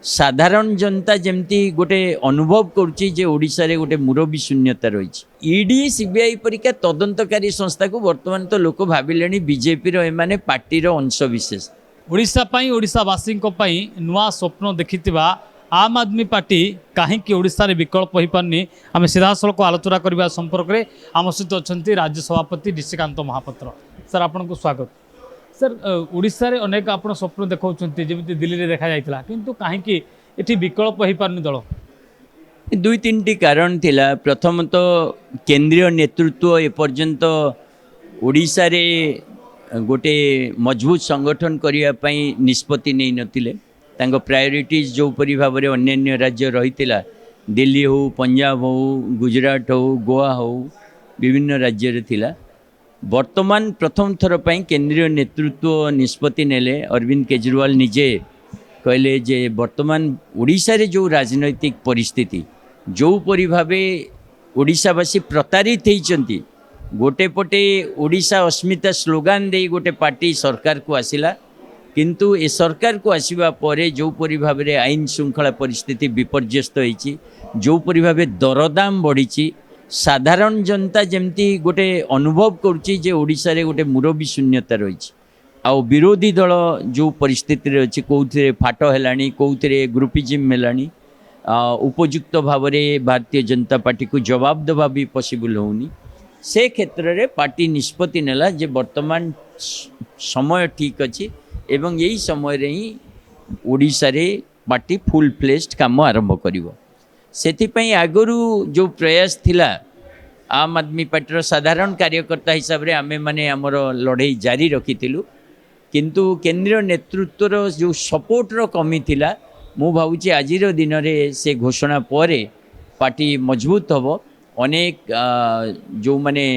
साधारण जनता जमती गोटे अनुभव करुच्ची जे ओडिशा रे गोटे मुरबी शून्यता रही ईडी सीबीआई परीक्षा तदंतकारी संस्था को वर्तमान तो लोक भाविले बीजेपी एमाने पार्टी अंश विशेष ओडिशा पई ओडिशावासी नुआ स्वप्न देखिथिबा आम आदमी पार्टी कहीं ओडिशा रे विकल्प हो पारनी आम सीधासलख आलोचना करने संपर्क में आम सहित अच्छा राज्य सभापति निशिकांत महापात्र सर आपन को स्वागत सर ओडिशा रे अनेक आप स्वप्न देखते जमी दिल्ली में देखा जाता किंतु कहीं ये विकल्प हो पारनी दल दुई तीन टी कारण थिला प्रथम तो केंद्रीय नेतृत्व एपर्यंत ओडिशा रे गोटे मजबूत संगठन करने निष्पत्ति नहीं नथिले तांको प्रायोरिटीज जो परि भाव में अन्य राज्य रही दिल्ली हो पंजाब हो गुजरात हो गोवा हो विभिन्न राज्य रे थिला वर्तमान प्रथम थर पर केंद्रीय नेतृत्व निष्पत्ति नेले अरविंद केजरीवाल निजे कहले जे वर्तमान ओडिशा रे जो राजनैतिक परिस्थिति जो परि भावे ओडिशावासी प्रतारित होइचंती गोटे पटे ओडिशा अस्मिता स्लोगान दे गोटे पार्टी सरकार को आसिला किंतु ए सरकार को आसिबा परे जो परि भाव में आईन श्रृंखला परिस्थिति विपर्यस्त होइची जो परि भाव दरदाम बढ़ी साधारण जनता जमती गोटे अनुभव करुच्ची जे ओडिशा रे गोटे मुरबी शून्यता रही आउ विरोधी दल जो परिस्थिति रे अछि कोउथिरे फाट हेलानी कोउथिरे ग्रुपिज्म हेलानी उपयुक्त भाव में भारतीय जनता पार्टी को जवाब देवा भी पॉसिबल होनी से क्षेत्र में पार्टी निष्पत्ति नेला जे वर्तमान समय ठीक अच्छी एवं यही समय रे ही ओडिशा रे पार्टी फुल फ्लेज्ड काम आरंभ करिवो सेथिपई आगरू जो प्रयास थिला आम आदमी पार्टी साधारण कार्यकर्ता हिसाब रे आमे माने हमर लड़ाई जारी रखिथिलु किंतु केंद्रीय नेतृत्वर जो सपोर्ट रो कमी थिला मु भावुची आजिर दिन रे से घोषणा परे पार्टी मजबूत हबो अनेक जो माने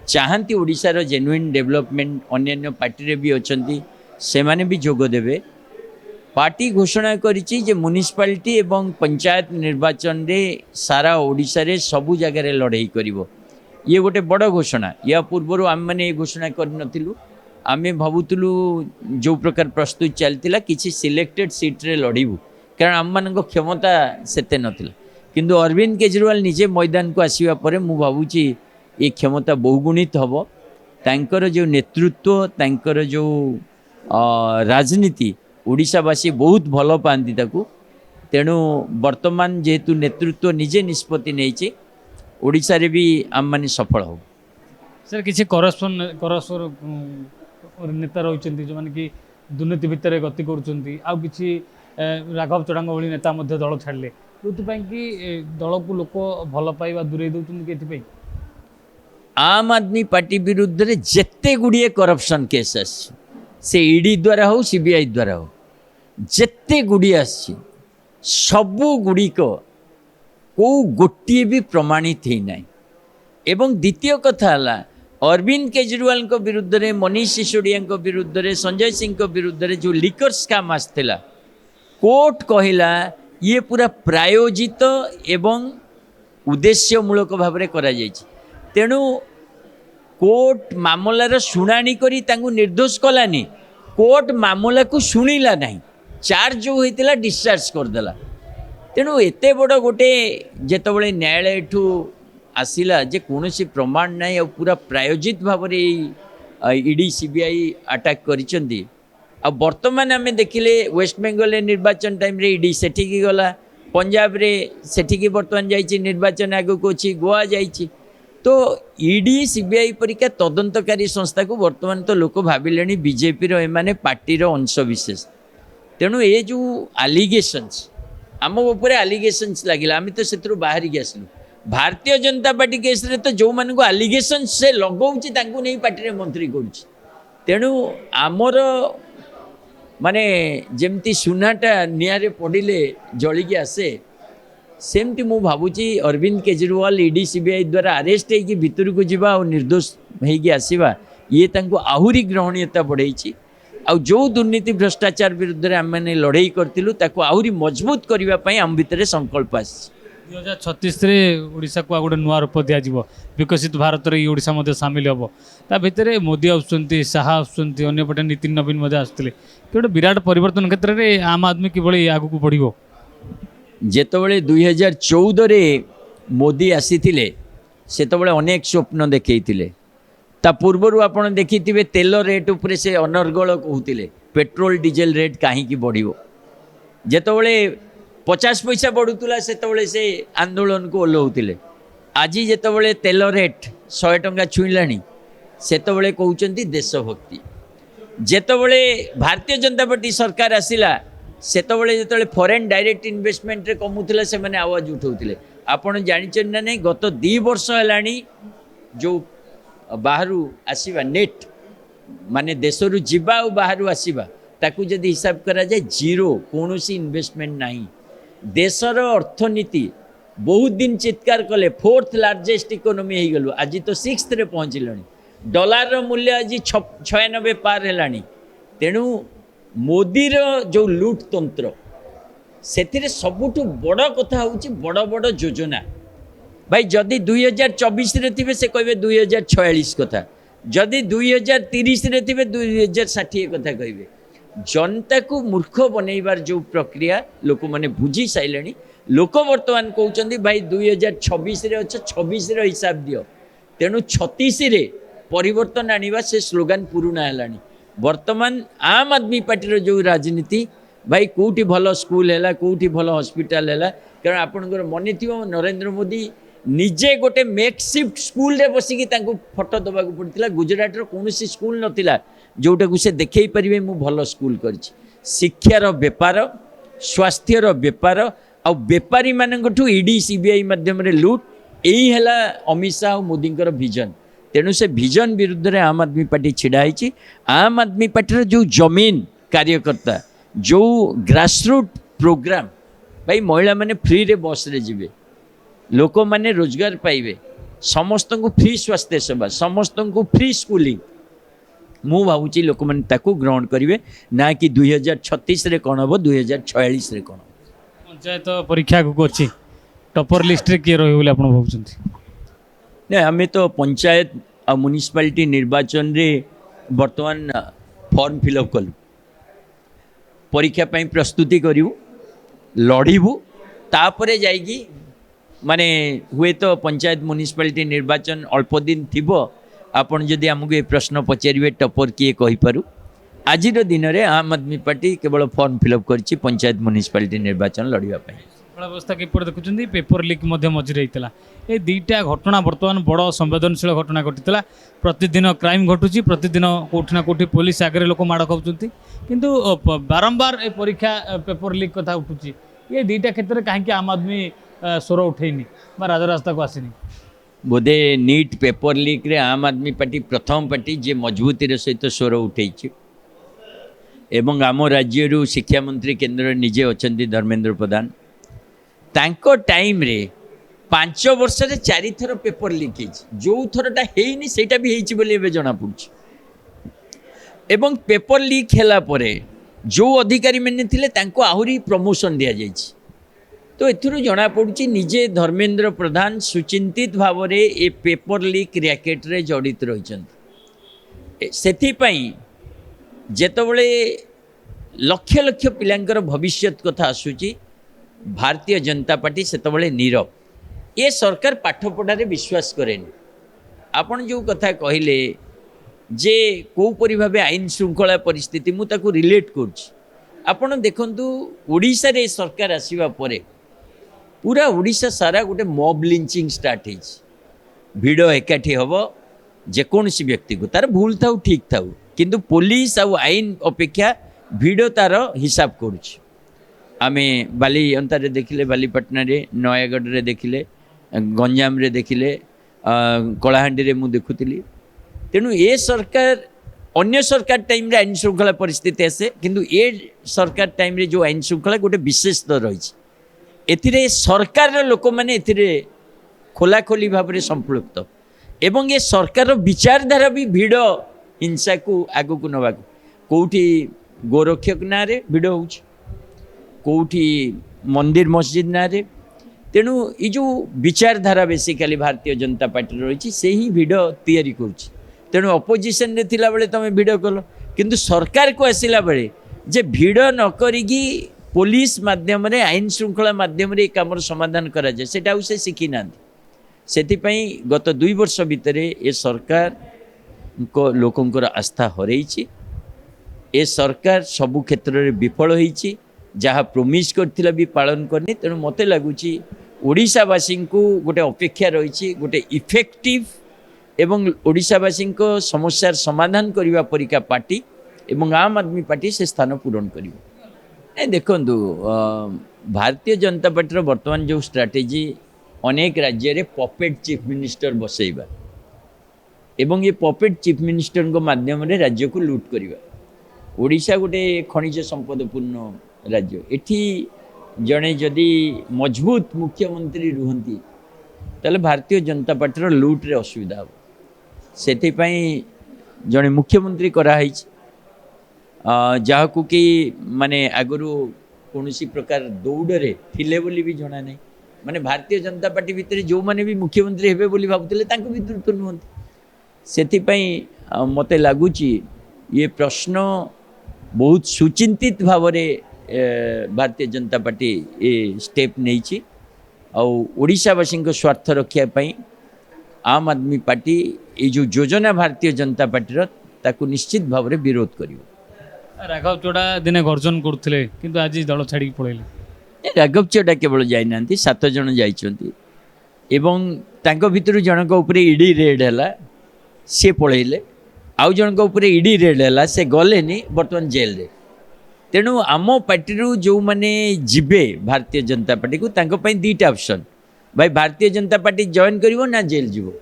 चाहती ओडिशार जेन्युइन डेवलपमेंट अन्य पार्टी रे भी अछंती से माने भी जोग देवे पार्टी घोषणा करिछि जे म्युनिसिपालिटी एवं पंचायत निर्वाचन रे सारा ओडिशा रे सबु जगह रे लड़ाई करिवो ये गोटे बड़ घोषणा या पूर्व आम मैंने घोषणा करनथिलु आमे भाबुतलु जो प्रकार प्रस्तुत चलतिला किछि सिलेक्टेड सीट रे लड़ीबू कारण आम मान क्षमता सेते नथिला किंतु अरविंद केजरीवाल निजे मैदान को आसीबा परे मु भाबुची ये क्षमता बहुगुणित हबो तांकर जो नेतृत्व तांकर जो राजनीति ओडिशावासी बहुत भल पाती ताकू तेणु वर्तमान जेहेतु नेतृत्व निजे निष्पत्ति नहीं ओडिशा रे भी आम माने सफल हो सर किसी करस्पर नेता रही जो मैंने कि दुर्नीति भितर गति करुँच राघव चढ़ांग भली नेता मध्य दल छाड़े जो कि दल को लोक भल पाइबा दूरे दौरान आम आदमी पार्टी विरुद्ध रे जेते गुड़िए करप्शन केस आसी से ईडी द्वारा हो सीबीआई द्वारा हो जेते गुड़ी आसी सबु गुड़िक को गोटे भी प्रमाणित ही ना एवं द्वितीय कथा है अरविंद केजरीवाल को विरुद्ध रे मनीष सिसोदिया को विरुद्ध रे संजय सिंह को विरुद्ध रे जो लिकर स्कैम आसला कोर्ट कहला ये पूरा प्रायोजित एवं उद्देश्यमूलक भाव में करा जायछि तेणु कोर्ट मामलार शुणाणी करी तांगु निर्दोष कलानी कोर्ट मामला को शुणिला नहीं चार्ज जो होता डिस्चार्ज करदेला तेणु एते बड़ गोटे जेतबळे न्यायालय ठू आसिला जे कौनसी प्रमाण नहीं और पूरा प्रायोजित भाव में ईडी सीबीआई अटैक करिसेंती आ वर्तमान आम देखिले वेस्ट बेंगल निर्वाचन टाइम रे ईडी सेठिकी गला पंजाब रे सेठिकी वर्तमान जाइछि निर्वाचन आगको अछि गोवा जाइछि तो ईडी सीबीआई परीक्षा तदंतकारी संस्था को वर्तमान तो लोक भाविले बीजेपी एमाने पार्टी अंश विशेष तेणु ये जो आलिगेशंस आम उपर आलिगेशंस लगिला आम तो से बाहर आसलु भारतीय जनता पार्टी केस रे तो जो मान को आलिगेशन से लगौछि तांकु नहीं पार्टी रे मंत्री करुछि तेणु आमर माने जेमती सुनाटा निआरे पड़िले जलिकी आसे सेमती मु भावुची अरविंद केजरीवाल ईडी सीबीआई द्वारा अरेस्ट होगी भितर को जीवा और निर्दोष होगी आसवा ये तांको आहुरी ग्रहणीयता बढ़ाई आ जो दुर्नीति भ्रष्टाचार विरुद्ध आम मैंने लड़ाई करूँ ताको आहुरी मजबूत करने आम भितर संकल्प आसी 2036 ओडिशा को गोटे नुआ रूप दिज्व विकसित भारत में ओडिशा सामिल हम ता भितर मोदी आसुच्च शाह आसुच्च नीतिन नवीन आसते गोटे विराट परिवर्तन क्षेत्र में आम आदमी किभली आगू बढ़ ଯେତେବେଳେ 2014ରେ ମୋଦି ଆସିଥିଲେ ସେତେବେଳେ ଅନେକ ସ୍ୱପ୍ନ ଦେଖେଇଥିଲେ। ତା ପୂର୍ବରୁ ଆପଣ ଦେଖିଥିବେ ତେଲ ରେଟ୍ ଉପରେ ସେ ଅନର୍ଗଳ କହୁଥିଲେ ପେଟ୍ରୋଲ ଡିଜେଲ ରେଟ୍ କାହିଁକି ବଢ଼ିବ। ଯେତେବେଳେ 50 ପଇସା ବଢ଼ୁଥିଲା ସେତେବେଳେ ସେ ଆନ୍ଦୋଳନକୁ ଓହ୍ଲାଉଥିଲେ। ଆଜି ଯେତେବେଳେ ତେଲ ରେଟ୍ 100 ଟଙ୍କା ଛୁଇଁଲାଣି ସେତେବେଳେ କହୁଛନ୍ତି ଦେଶଭକ୍ତି। ଯେତେବେଳେ ଭାରତୀୟ ଜନତା ପାର୍ଟି ସରକାର ଆସିଲା ସେତେବେଳେ ଯେତେବେଳେ ଫରେନ୍ ଡାଇରେକ୍ଟ ଇନଭେଷ୍ଟମେଣ୍ଟରେ କମୁଥିଲା ସେମାନେ ଆୱାଜ ଉଠାଉଥିଲେ। ଆପଣ ଜାଣିଛନ୍ତି ନା ନାହିଁ ଗତ 2 ବର୍ଷ ହେଲାଣି ଯେଉଁ ବାହାରୁ ଆସିବା ନେଟ୍ ମାନେ ଦେଶରୁ ଯିବା ଆଉ ବାହାରୁ ଆସିବା ତାକୁ ଯଦି ହିସାବ କରାଯାଏ ଜିରୋ, କୌଣସି ଇନଭେଷ୍ଟମେଣ୍ଟ ନାହିଁ। ଦେଶର ଅର୍ଥନୀତି ବହୁତ ଦିନ ଚିତ୍କାର କଲେ 4th ଲାର୍ଜେଷ୍ଟ ଇକୋନୋମି ହେଇଗଲୁ, ଆଜି ତ 6thରେ ପହଞ୍ଚିଲଣି। ଡଲାରର ମୂଲ୍ୟ ଆଜି 96 ପାର ହେଲାଣି। ତେଣୁ ମୋଦିର ଯେଉଁ ଲୁଟ୍ ତନ୍ତ୍ର ସେଥିରେ ସବୁଠୁ ବଡ଼ କଥା ହେଉଛି ବଡ଼ ବଡ଼ ଯୋଜନା। ଭାଇ ଯଦି 2024ରେ ଥିବେ ସେ କହିବେ 2046 କଥା, ଯଦି 2030ରେ ଥିବେ 2060 କଥା କହିବେ। जनताକୁ मूर्ख बनैबार जो प्रक्रिया लोक मैंने बुझी सारे लोक बर्तमान कहते भाई 2026 रे अच्छा 26 रो हिसाब दियो। तेणु 36 रे परिवर्तन आनिबा से स्लोगान पुराना है। वर्तमान आम आदमी पार्टी जो राजनीति भाई कौटी भल स्कूल है कौटी भल हॉस्पिटल है कारण आपंकर मन थी नरेंद्र मोदी निजे गोटे मेकशिफ्ट स्कूल रे बसिकी फोटो दबा पड़ता। गुजरात कौन स्कूल नथिला जोटा को से देखई पारे मु भल स्कूल कर शिक्षार बेपार स्वास्थ्यर बेपार आ बेपारी मानू ईडी सीबीआई माध्यम लुट यही है अमित शाह और मोदी विजन। तेणु से विजन विरुद्ध रे आम आदमी पार्टी छिड़ा है। आम आदमी पार्टी जो जमीन कार्यकर्ता जो ग्रासरूट प्रोग्राम भाई महिला माने फ्री रे बस रे जिवे लोक माने रोजगार पाइबे समस्त को फ्री स्वास्थ्य सेवा समस्त को फ्री स्कूलिंग मु भावुची लोक माने ताकू ग्रहण करेंगे ना कि 2036 रे कौन हम 2046 रे कौन। पंचायत परीक्षा को अच्छी टॉपर लिस्ट रे किए रही आप नहीं आम तो पंचायत आ म्युनिसिपालिटी निर्वाचन रे वर्तमान फॉर्म फिलअप कलु परीक्षा पाई प्रस्तुति करूँ लड़ू तापरे जाइकी माने हुए तो पंचायत म्युनिसिपालिटी निर्वाचन अल्प दिन थिबो आपन जदि आमको ये प्रश्न पचारे टॉपर किए कहीपरू आज दिन में आम आदमी पार्टी केवल फॉर्म फिलअप करछि पंचायत म्युनिसिपालिटी निर्वाचन लड़ाई। अवस्था किपर देखुं पेपर लिक मझे होता ये दुईटा घटना बर्तमान बड़ संवेदनशील घटना घटी प्रतिदिन क्राइम घटुची प्रतिदिन कौटि ना कौटि पुलिस आगे लोक माड़ खाऊँ किंतु बारंबार ये परीक्षा पेपर लिक कथा उठुची ये दुईटा क्षेत्र में कहीं आम आदमी स्वर उठेनी राजरास्ता को आसनी बोधे नीट पेपर लिक रे आम आदमी पार्टी प्रथम पार्टी जे मजबूती सहित स्वर उठे एवं आम राज्य शिक्षा मंत्री केंद्र निजे अच्छा धर्मेंद्र प्रधान तांको टाइम रे 5 वर्ष रे 4 थर पेपर लिक जो थरटा हेनी सेटा भी हेची बोली एबे जना पड़छ एवं पेपर लिक हैला परे जो अधिकारी मैंने थिले तांको आहुरी प्रमोशन दिया जायछि। तो एथुरु जना पड़ुछि निजे धर्मेंद्र प्रधान सुचिंतित भाव रे ए पेपर लिक रैकेट रे जड़ित रहिछन्ति सेथि पई जेतबळे लक्ष लक्ष पिलांकर भविष्यत कथा आसुची भारतीय जनता पार्टी सेतबळे नीरव ये सरकार पाठपढ़ारे विश्वास करेनि। आपण जो कथा कहले जे कोपरी भाव आईन श्रृंखला परिस्थिति मु ताकू रिलेट करुछि आपण देखंतु ओडिशा रे सरकार आसीबा परे पूरा ओडिशा सारा गोटे मॉब लिंचिंग स्टार्ट है भिड़ एकाठी हम जेकोसी व्यक्ति को तार भूल था ठीक था किंतु पुलिस आ आईन अपेक्षा भिड़ तार हिसाब करुछि। आमे बाली अंतारे देखिले बालीपाटना रे नयागढ़ रे देखिले गंजाम रे देखिले कलाहांडी रे मु देखुतिली। तेणु ए सरकार अन्य सरकार टाइम रे आईन श्रृंखला परिस्थिति आसे किंतु ए सरकार टाइम रे जो आईन श्रृंखला गोटे विशेष रही एथिरे सरकार लोक मैंने एथिरे खोलाखोली भाव में संपृक्त एवं ये सरकार विचारधारा भी भिड़ हिंसा को आगू को नवा कौटी गोरक्षक ना रे भिड़ हो कौटी मंदिर मस्जिद ना रे। तेणु ये जो विचारधारा बेसिकाली भारतीय जनता पार्टी रही से ही भिड़ तैयारी करुच्ची। तेणु अपोजिशन रे थिला बेले तमे भिड़ कल किंतु सरकार को आसिला बेले जे भिड़ न करिकी पुलिस माध्यम रे आईन श्रृंखला माध्यम रे काम समाधान करा जाए सेटा से शिखी ना से गत 2 वर्ष भितर ए सरकार को लोकंकर आस्था हरई ए सरकार सबु क्षेत्र में विफल होईची जहाँ प्रोमिस करथिला भी पालन करनी तेणु मत लगुच ओडिशावासी को गोटे अपेक्षा रही गोटे इफेक्टिव एवं ओडिशावासी समस्यार समाधान करने परिका पार्टी एवं आम आदमी पार्टी से स्थान पूरण कर देखु भारतीय जनता पार्टी वर्तमान जो स्ट्राटेजी अनेक राज्य रे पपेट चीफ मिनिस्टर बसैबा एवं ये पपेट चीफ मिनिस्टर माध्यम रे राज्य को लूट करवा ओडिशा गोटे खनिज संपदपूर्ण राज्य एठी जड़े जदि मजबूत मुख्यमंत्री रुहंती ताले भारतीय जनता पार्टी लूट रे असुविधा हो से जड़े मुख्यमंत्री कराई जहाँ कि माने आगु कौन प्रकार दौड़े थिले बोली भी जना नहीं माने भारतीय जनता पार्टी भितर जो माने भी मुख्यमंत्री हेबे बोली भाबुतले तांको भितर तो नुहंती सेथिपई मते लागुची ये प्रश्न बहुत सुचिंतित भाव भारतीय जनता पार्टी ये स्टेप नहीं ओडिशावासी स्वार्थ रक्षा पाई आम आदमी पार्टी ये जो योजना भारतीय जनता पार्टी ताकू निश्चित भाव में विरोध कर राघव चोड़ा दिने गर्जन करते किंतु आज दल छाड़ी पड़े राघव चोड़ा केवल जाइना 7 जन जाइंट भितर जनक इडी रेड है सी पलैले आउ जनक इडी रेड है से गलेनी बर्तमान जेल रे तेणु आम पार्टी जो मैंने जीवे भारतीय जनता पार्टी को दीटा ऑप्शन भाई भारतीय जनता पार्टी जॉइन करिवो ना जेल जीवो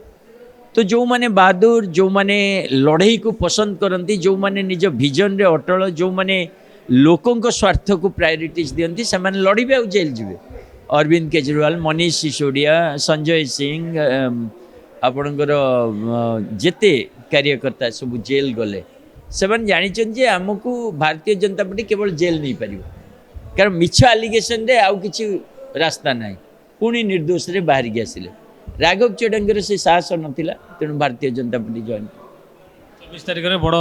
तो जो माने बहादुर जो माने लड़ाई को पसंद करती जो माने निज विजन रे अटल जो माने लोकों को स्वार्थ को प्रायोरिटीज दियंती से माने लड़िबे आ जेल जीवे अरविंद केजरीवाल मनीष सिसोदिया संजय सिंह आपणकर जेते कार्यकर्ता सब जेल गले से जानी जे आमको भारतीय जनता पार्टी केवल जेल नहीं पार कारण मिछ आलिगेशन रे आउ किछि रास्ता ना पुणी निर्दोष रे बाहर के आसिले राघव चोड़ांकर से साहस नथिला तेणु भारतीय जनता पार्टी जॉइन 24 तारिख में बड़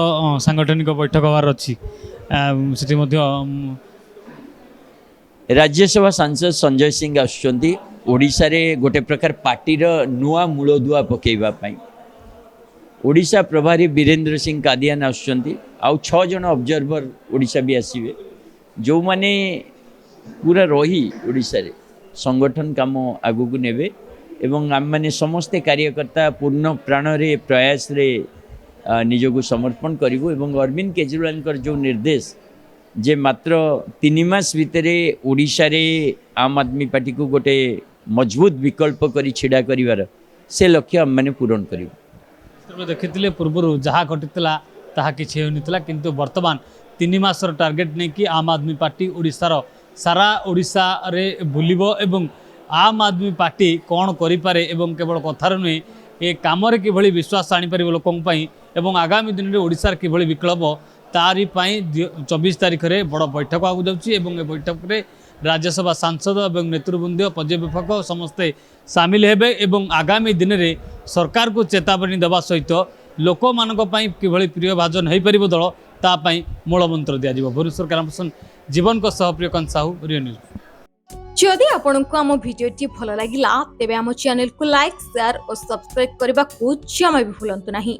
सांगठनिक बैठक हबार अच्छी राज्यसभा सांसद संजय सिंह आसुचंती ओडिशा रे गोटे प्रकार पार्टीर नुआ मूलदुआ पकेइबा पई ओडिशा प्रभारी वीरेंद्र सिंह कादियान आसुचंती आउ 6 जन ऑब्जर्वर ओडिशा भी आसीबे जो माने पूरा रही ओडिशा रे संगठन काम आगु को नेबे एवं आम मैंने समस्ते कार्यकर्ता पूर्ण प्राण रे प्रयास रे निजको समर्पण करिवो एवं अरविंद केजरीवाल जो निर्देश जे मात्र 3 मास भितरे ओडिशा रे आम आदमी पार्टी को गोटे मजबूत विकल्प करी छिड़ा करिवार से लक्ष्य आम मैंने पूरण करिवो देखिथिले पूर्व जहाँ घटीला ताहा किछि होनितला किंतु वर्तमान 3 मासर टार्गेट नहीं कि आम आदमी पार्टी ओडिशार सारा ओडिशा रे बुलिबो एवं आम आदमी पार्टी कौन करें एवं केवल कथार नुहे ये कम कि विश्वास आनीपर लोकों एवं आगामी दिन में ओडिशार कि विकल्प तारी 24 तारिख में बड़ बैठक आगे जाऊँगी बैठक में राज्यसभा सांसद और नेतृवृंद पर्यवेक्षक समस्ते सामिल हेबे एवं आगामी दिन में सरकार को चेतावनी देवा सहित लोक मान कि प्रिय भाजन हो पार दल तापाई मूलमंत्र दिज्व भुवनेश्वर कैमरापर्सन जीवन को सह प्रियकांत साहू रियो न्यूज। जदि आपंक आम भिडी भल लगा तेब आम चैनल को लाइक शेयर और सब्सक्राइब करने को जमा भी भूलु नहीं।